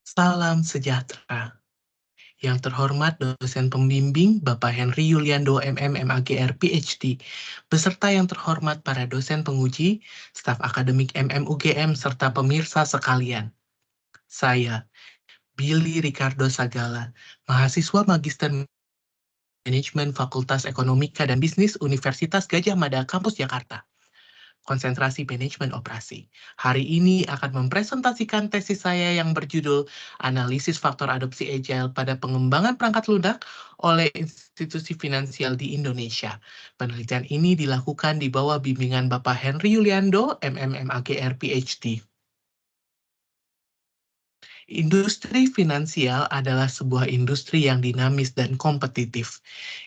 Salam sejahtera. Yang terhormat dosen pembimbing Bapak Henry Yuliando MMMAGR PhD, beserta yang terhormat para dosen penguji, staf akademik MMUGM, serta pemirsa sekalian. Saya, Billy Ricardo Sagala, mahasiswa Magister Manajemen Fakultas Ekonomika dan Bisnis Universitas Gadjah Mada, Kampus Jakarta. Konsentrasi Manajemen Operasi. Hari ini akan mempresentasikan tesis saya yang berjudul Analisis Faktor Adopsi Agile pada Pengembangan Perangkat Lunak oleh Institusi Finansial di Indonesia. Penelitian ini dilakukan di bawah bimbingan Bapak Henry Yuliando, MMMAGR PhD. Industri finansial adalah sebuah industri yang dinamis dan kompetitif.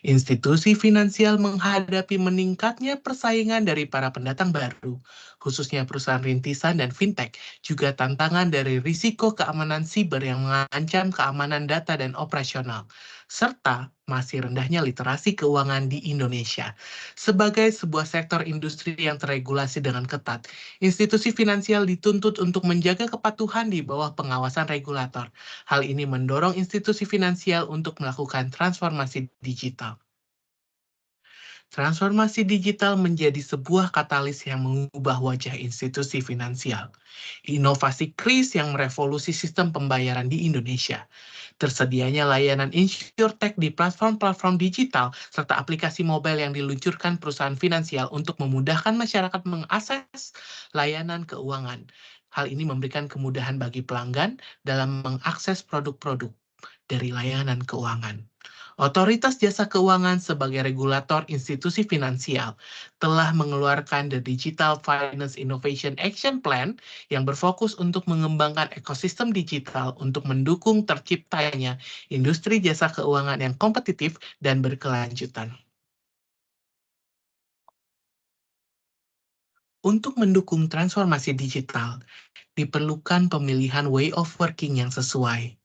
Institusi finansial menghadapi meningkatnya persaingan dari para pendatang baru, khususnya perusahaan rintisan dan fintech, juga tantangan dari risiko keamanan siber yang mengancam keamanan data dan operasional, serta masih rendahnya literasi keuangan di Indonesia. Sebagai sebuah sektor industri yang terregulasi dengan ketat, institusi finansial dituntut untuk menjaga kepatuhan di bawah pengawasan regulator. Hal ini mendorong institusi finansial untuk melakukan transformasi digital. Transformasi digital menjadi sebuah katalis yang mengubah wajah institusi finansial. Inovasi kris yang merevolusi sistem pembayaran di Indonesia. Tersedianya layanan insurtech di platform-platform digital serta aplikasi mobile yang diluncurkan perusahaan finansial untuk memudahkan masyarakat mengakses layanan keuangan. Hal ini memberikan kemudahan bagi pelanggan dalam mengakses produk-produk dari layanan keuangan. Otoritas Jasa Keuangan sebagai regulator institusi finansial telah mengeluarkan The Digital Finance Innovation Action Plan yang berfokus untuk mengembangkan ekosistem digital untuk mendukung terciptanya industri jasa keuangan yang kompetitif dan berkelanjutan. Untuk mendukung transformasi digital, diperlukan pemilihan way of working yang sesuai.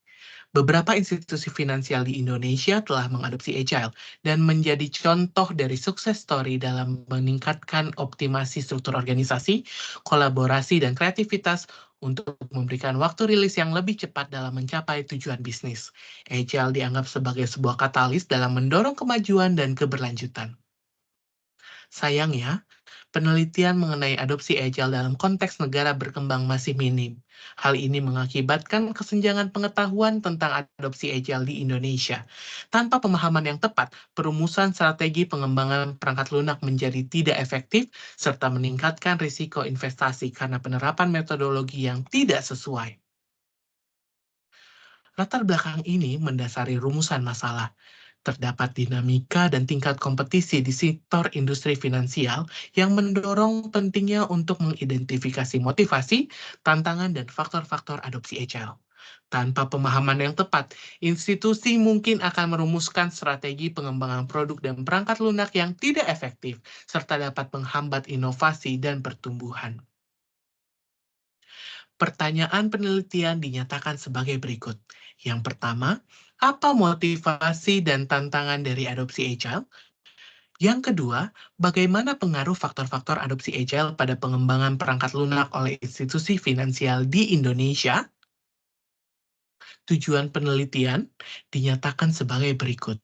Beberapa institusi finansial di Indonesia telah mengadopsi Agile dan menjadi contoh dari sukses story dalam meningkatkan optimasi struktur organisasi, kolaborasi, dan kreativitas untuk memberikan waktu rilis yang lebih cepat dalam mencapai tujuan bisnis. Agile dianggap sebagai sebuah katalis dalam mendorong kemajuan dan keberlanjutan. Sayangnya, penelitian mengenai adopsi Agile dalam konteks negara berkembang masih minim. Hal ini mengakibatkan kesenjangan pengetahuan tentang adopsi Agile di Indonesia. Tanpa pemahaman yang tepat, perumusan strategi pengembangan perangkat lunak menjadi tidak efektif, serta meningkatkan risiko investasi karena penerapan metodologi yang tidak sesuai. Latar belakang ini mendasari rumusan masalah. Terdapat dinamika dan tingkat kompetisi di sektor industri finansial yang mendorong pentingnya untuk mengidentifikasi motivasi, tantangan, dan faktor-faktor adopsi agile. Tanpa pemahaman yang tepat, institusi mungkin akan merumuskan strategi pengembangan produk dan perangkat lunak yang tidak efektif, serta dapat menghambat inovasi dan pertumbuhan. Pertanyaan penelitian dinyatakan sebagai berikut. Yang pertama, apa motivasi dan tantangan dari adopsi agile? Yang kedua, bagaimana pengaruh faktor-faktor adopsi agile pada pengembangan perangkat lunak oleh institusi finansial di Indonesia? Tujuan penelitian dinyatakan sebagai berikut.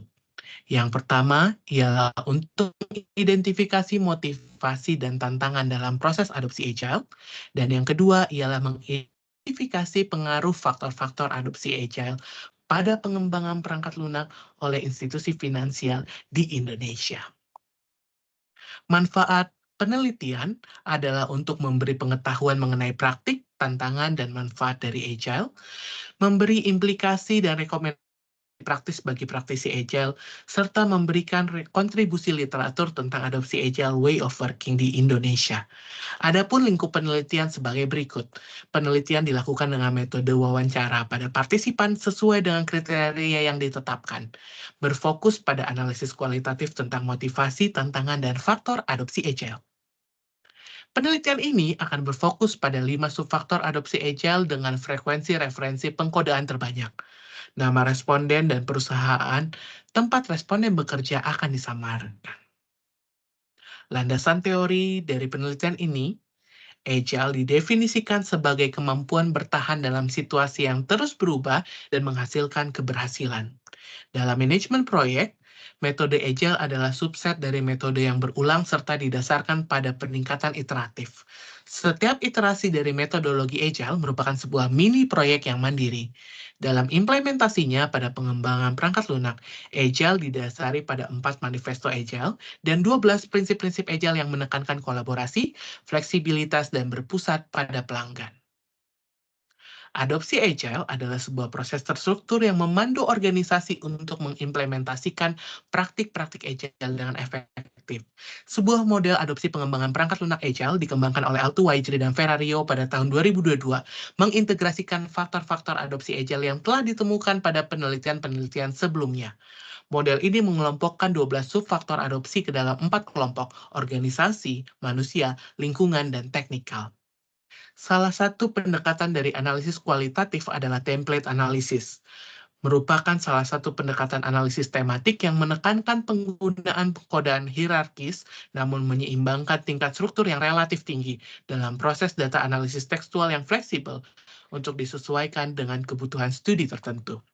Yang pertama ialah untuk mengidentifikasi motivasi dan tantangan dalam proses adopsi agile, dan yang kedua ialah mengidentifikasi pengaruh faktor-faktor adopsi agile pada pengembangan perangkat lunak oleh institusi finansial di Indonesia. Manfaat penelitian adalah untuk memberi pengetahuan mengenai praktik, tantangan, dan manfaat dari agile, memberi implikasi dan rekomendasi praktis bagi praktisi Agile, serta memberikan kontribusi literatur tentang adopsi Agile Way of Working di Indonesia. Adapun lingkup penelitian sebagai berikut. Penelitian dilakukan dengan metode wawancara pada partisipan sesuai dengan kriteria yang ditetapkan. Berfokus pada analisis kualitatif tentang motivasi, tantangan, dan faktor adopsi Agile. Penelitian ini akan berfokus pada 5 subfaktor adopsi Agile dengan frekuensi referensi pengkodean terbanyak. Nama responden dan perusahaan tempat responden bekerja akan disamarkan. Landasan teori dari penelitian ini, Agile didefinisikan sebagai kemampuan bertahan dalam situasi yang terus berubah dan menghasilkan keberhasilan. Dalam manajemen proyek, metode Agile adalah subset dari metode yang berulang serta didasarkan pada peningkatan iteratif. Setiap iterasi dari metodologi Agile merupakan sebuah mini proyek yang mandiri. Dalam implementasinya pada pengembangan perangkat lunak, Agile didasari pada 4 manifesto Agile dan 12 prinsip-prinsip Agile yang menekankan kolaborasi, fleksibilitas, dan berpusat pada pelanggan. Adopsi Agile adalah sebuah proses terstruktur yang memandu organisasi untuk mengimplementasikan praktik-praktik Agile dengan efektif. Sebuah model adopsi pengembangan perangkat lunak Agile dikembangkan oleh Altuwaijri dan Ferrario pada tahun 2022, mengintegrasikan faktor-faktor adopsi Agile yang telah ditemukan pada penelitian-penelitian sebelumnya. Model ini mengelompokkan 12 subfaktor adopsi ke dalam 4 kelompok: organisasi, manusia, lingkungan, dan teknikal. Salah satu pendekatan dari analisis kualitatif adalah template analysis, merupakan salah satu pendekatan analisis tematik yang menekankan penggunaan kodaan hierarkis namun menyeimbangkan tingkat struktur yang relatif tinggi dalam proses data analisis tekstual yang fleksibel untuk disesuaikan dengan kebutuhan studi tertentu.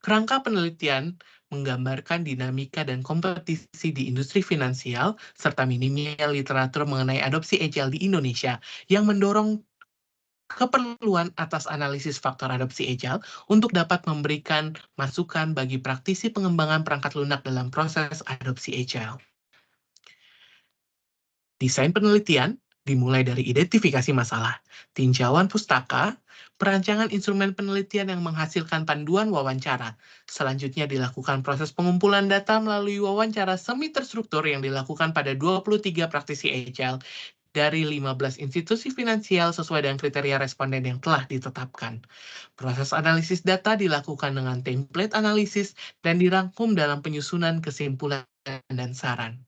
Kerangka penelitian menggambarkan dinamika dan kompetisi di industri finansial, serta minimnya literatur mengenai adopsi Agile di Indonesia yang mendorong keperluan atas analisis faktor adopsi Agile untuk dapat memberikan masukan bagi praktisi pengembangan perangkat lunak dalam proses adopsi Agile. Desain penelitian dimulai dari identifikasi masalah, tinjauan pustaka, perancangan instrumen penelitian yang menghasilkan panduan wawancara. Selanjutnya dilakukan proses pengumpulan data melalui wawancara semi terstruktur yang dilakukan pada 23 praktisi Agile dari 15 institusi finansial sesuai dengan kriteria responden yang telah ditetapkan. Proses analisis data dilakukan dengan template analisis dan dirangkum dalam penyusunan kesimpulan dan saran.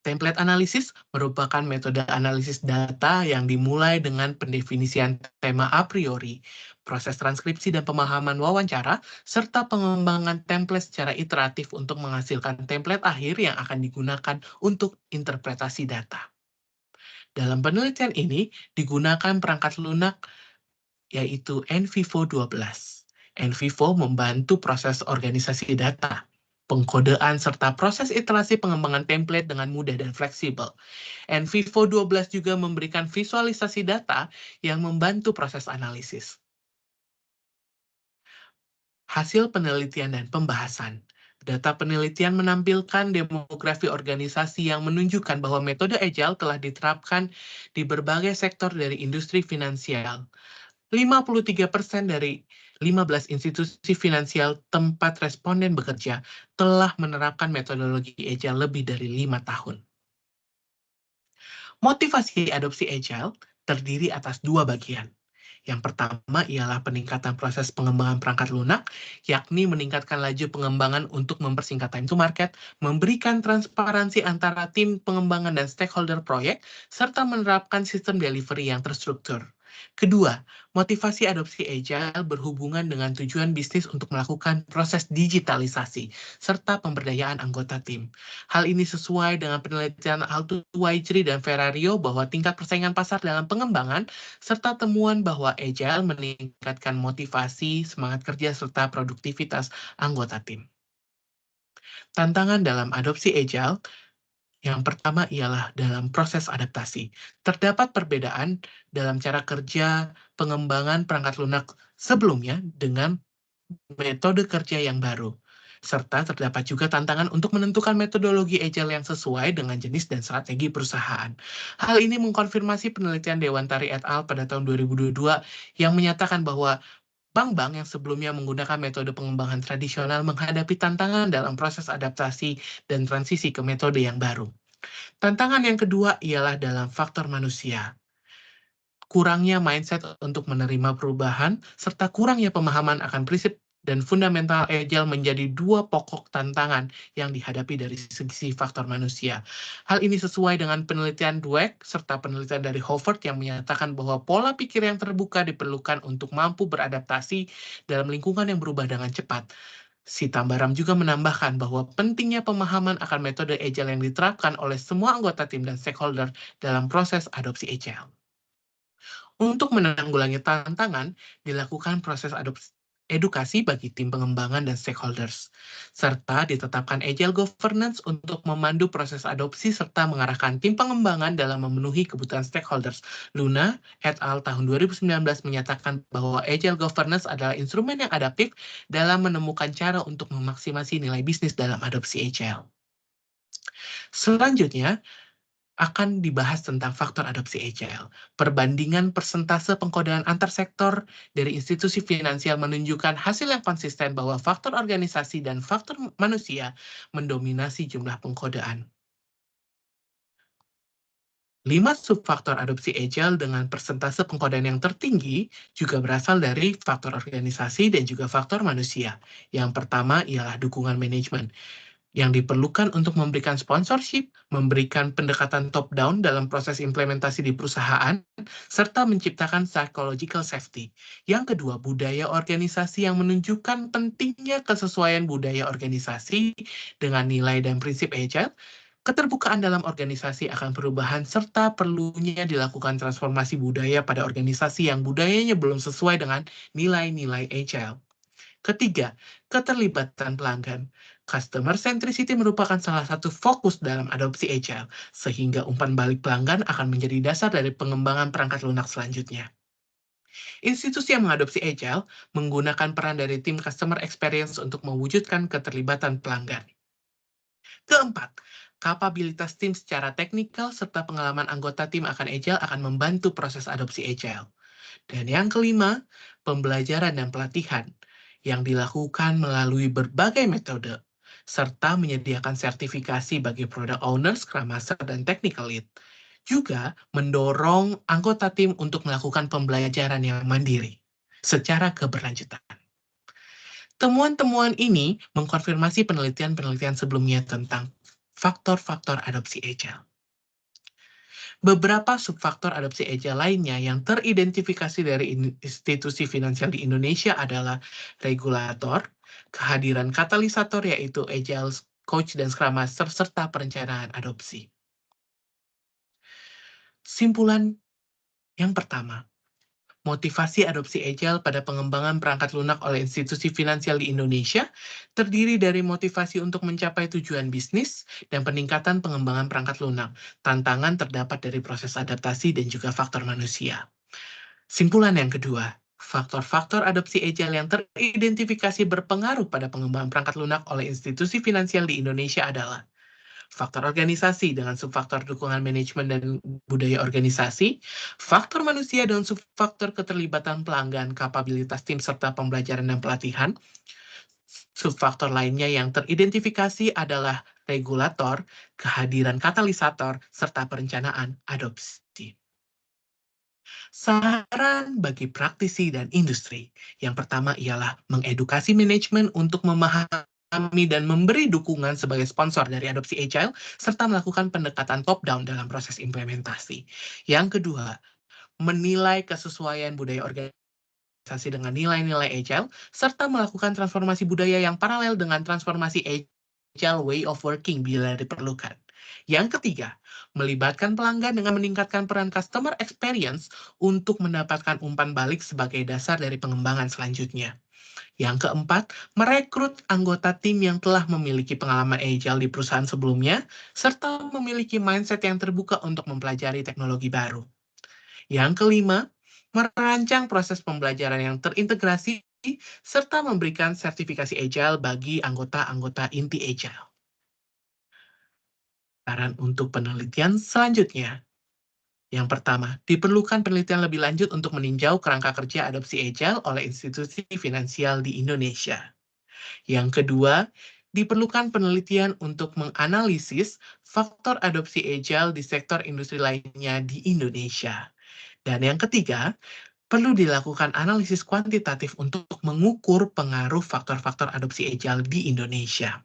Template analisis merupakan metode analisis data yang dimulai dengan pendefinisian tema a priori, proses transkripsi dan pemahaman wawancara, serta pengembangan template secara iteratif untuk menghasilkan template akhir yang akan digunakan untuk interpretasi data. Dalam penelitian ini digunakan perangkat lunak yaitu NVivo 12. NVivo membantu proses organisasi data, pengkodean, serta proses iterasi pengembangan template dengan mudah dan fleksibel. NVivo 12 juga memberikan visualisasi data yang membantu proses analisis. Hasil penelitian dan pembahasan. Data penelitian menampilkan demografi organisasi yang menunjukkan bahwa metode Agile telah diterapkan di berbagai sektor dari industri finansial. 53% dari 15 institusi finansial tempat responden bekerja telah menerapkan metodologi Agile lebih dari 5 tahun. Motivasi adopsi Agile terdiri atas 2 bagian. Yang pertama ialah peningkatan proses pengembangan perangkat lunak, yakni meningkatkan laju pengembangan untuk mempersingkat time to market, memberikan transparansi antara tim pengembangan dan stakeholder proyek, serta menerapkan sistem delivery yang terstruktur. Kedua, motivasi adopsi Agile berhubungan dengan tujuan bisnis untuk melakukan proses digitalisasi, serta pemberdayaan anggota tim. Hal ini sesuai dengan penelitian Altuwaijri dan Ferrario bahwa tingkat persaingan pasar dalam pengembangan serta temuan bahwa Agile meningkatkan motivasi, semangat kerja, serta produktivitas anggota tim. Tantangan dalam adopsi Agile yang pertama ialah dalam proses adaptasi. Terdapat perbedaan dalam cara kerja pengembangan perangkat lunak sebelumnya dengan metode kerja yang baru. Serta terdapat juga tantangan untuk menentukan metodologi Agile yang sesuai dengan jenis dan strategi perusahaan. Hal ini mengkonfirmasi penelitian Dewantari et al. Pada tahun 2022 yang menyatakan bahwa bank-bank yang sebelumnya menggunakan metode pengembangan tradisional menghadapi tantangan dalam proses adaptasi dan transisi ke metode yang baru. Tantangan yang kedua ialah dalam faktor manusia. Kurangnya mindset untuk menerima perubahan, serta kurangnya pemahaman akan prinsip dan fundamental Agile menjadi 2 pokok tantangan yang dihadapi dari segi faktor manusia. Hal ini sesuai dengan penelitian Dweck serta penelitian dari Harvard yang menyatakan bahwa pola pikir yang terbuka diperlukan untuk mampu beradaptasi dalam lingkungan yang berubah dengan cepat. Sitambaram juga menambahkan bahwa pentingnya pemahaman akan metode Agile yang diterapkan oleh semua anggota tim dan stakeholder dalam proses adopsi Agile. Untuk menanggulangi tantangan, dilakukan proses edukasi bagi tim pengembangan dan stakeholders, serta ditetapkan Agile Governance untuk memandu proses adopsi serta mengarahkan tim pengembangan dalam memenuhi kebutuhan stakeholders. Luna et al. Tahun 2019 menyatakan bahwa Agile Governance adalah instrumen yang adaptif dalam menemukan cara untuk memaksimasi nilai bisnis dalam adopsi Agile. Selanjutnya, akan dibahas tentang faktor adopsi Agile. Perbandingan persentase pengkodean antar sektor dari institusi finansial menunjukkan hasil yang konsisten bahwa faktor organisasi dan faktor manusia mendominasi jumlah pengkodean. 5 subfaktor adopsi Agile dengan persentase pengkodean yang tertinggi juga berasal dari faktor organisasi dan juga faktor manusia. Yang pertama ialah dukungan manajemen, yang diperlukan untuk memberikan sponsorship, memberikan pendekatan top-down dalam proses implementasi di perusahaan, serta menciptakan psychological safety. Yang kedua, budaya organisasi yang menunjukkan pentingnya kesesuaian budaya organisasi dengan nilai dan prinsip Agile, keterbukaan dalam organisasi akan perubahan, serta perlunya dilakukan transformasi budaya pada organisasi yang budayanya belum sesuai dengan nilai-nilai Agile. Ketiga, keterlibatan pelanggan. Customer centricity merupakan salah satu fokus dalam adopsi Agile, sehingga umpan balik pelanggan akan menjadi dasar dari pengembangan perangkat lunak selanjutnya. Institusi yang mengadopsi Agile menggunakan peran dari tim customer experience untuk mewujudkan keterlibatan pelanggan. Keempat, kapabilitas tim secara teknikal serta pengalaman anggota tim akan Agile akan membantu proses adopsi Agile. Dan yang kelima, pembelajaran dan pelatihan yang dilakukan melalui berbagai metode, serta menyediakan sertifikasi bagi product owner, scrum master, dan technical lead. Juga mendorong anggota tim untuk melakukan pembelajaran yang mandiri secara keberlanjutan. Temuan-temuan ini mengkonfirmasi penelitian-penelitian sebelumnya tentang faktor-faktor adopsi Agile. Beberapa subfaktor adopsi Agile lainnya yang teridentifikasi dari institusi finansial di Indonesia adalah regulator, kehadiran katalisator yaitu Agile Coach dan Scrum Master, serta perencanaan adopsi. Simpulan yang pertama, motivasi adopsi Agile pada pengembangan perangkat lunak oleh institusi finansial di Indonesia terdiri dari motivasi untuk mencapai tujuan bisnis dan peningkatan pengembangan perangkat lunak. Tantangan terdapat dari proses adaptasi dan juga faktor manusia. Simpulan yang kedua, faktor-faktor adopsi Agile yang teridentifikasi berpengaruh pada pengembangan perangkat lunak oleh institusi finansial di Indonesia adalah faktor organisasi dengan subfaktor dukungan manajemen dan budaya organisasi, faktor manusia dan subfaktor keterlibatan pelanggan, kapabilitas tim, serta pembelajaran dan pelatihan. Subfaktor lainnya yang teridentifikasi adalah regulator, kehadiran katalisator, serta perencanaan adopsi. Saran bagi praktisi dan industri. Yang pertama ialah mengedukasi manajemen untuk memahami dan memberi dukungan sebagai sponsor dari adopsi Agile, serta melakukan pendekatan top-down dalam proses implementasi. Yang kedua, menilai kesesuaian budaya organisasi dengan nilai-nilai Agile, serta melakukan transformasi budaya yang paralel dengan transformasi Agile way of working bila diperlukan. Yang ketiga, melibatkan pelanggan dengan meningkatkan peran customer experience untuk mendapatkan umpan balik sebagai dasar dari pengembangan selanjutnya. Yang keempat, merekrut anggota tim yang telah memiliki pengalaman Agile di perusahaan sebelumnya, serta memiliki mindset yang terbuka untuk mempelajari teknologi baru. Yang kelima, merancang proses pembelajaran yang terintegrasi, serta memberikan sertifikasi Agile bagi anggota-anggota inti Agile. Saran untuk penelitian selanjutnya. Yang pertama, diperlukan penelitian lebih lanjut untuk meninjau kerangka kerja adopsi Agile oleh institusi finansial di Indonesia. Yang kedua, diperlukan penelitian untuk menganalisis faktor adopsi Agile di sektor industri lainnya di Indonesia. Dan yang ketiga, perlu dilakukan analisis kuantitatif untuk mengukur pengaruh faktor-faktor adopsi Agile di Indonesia.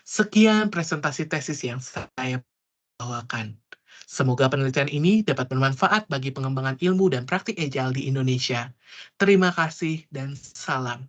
Sekian presentasi tesis yang saya bawakan. Semoga penelitian ini dapat bermanfaat bagi pengembangan ilmu dan praktik Agile di Indonesia. Terima kasih dan salam.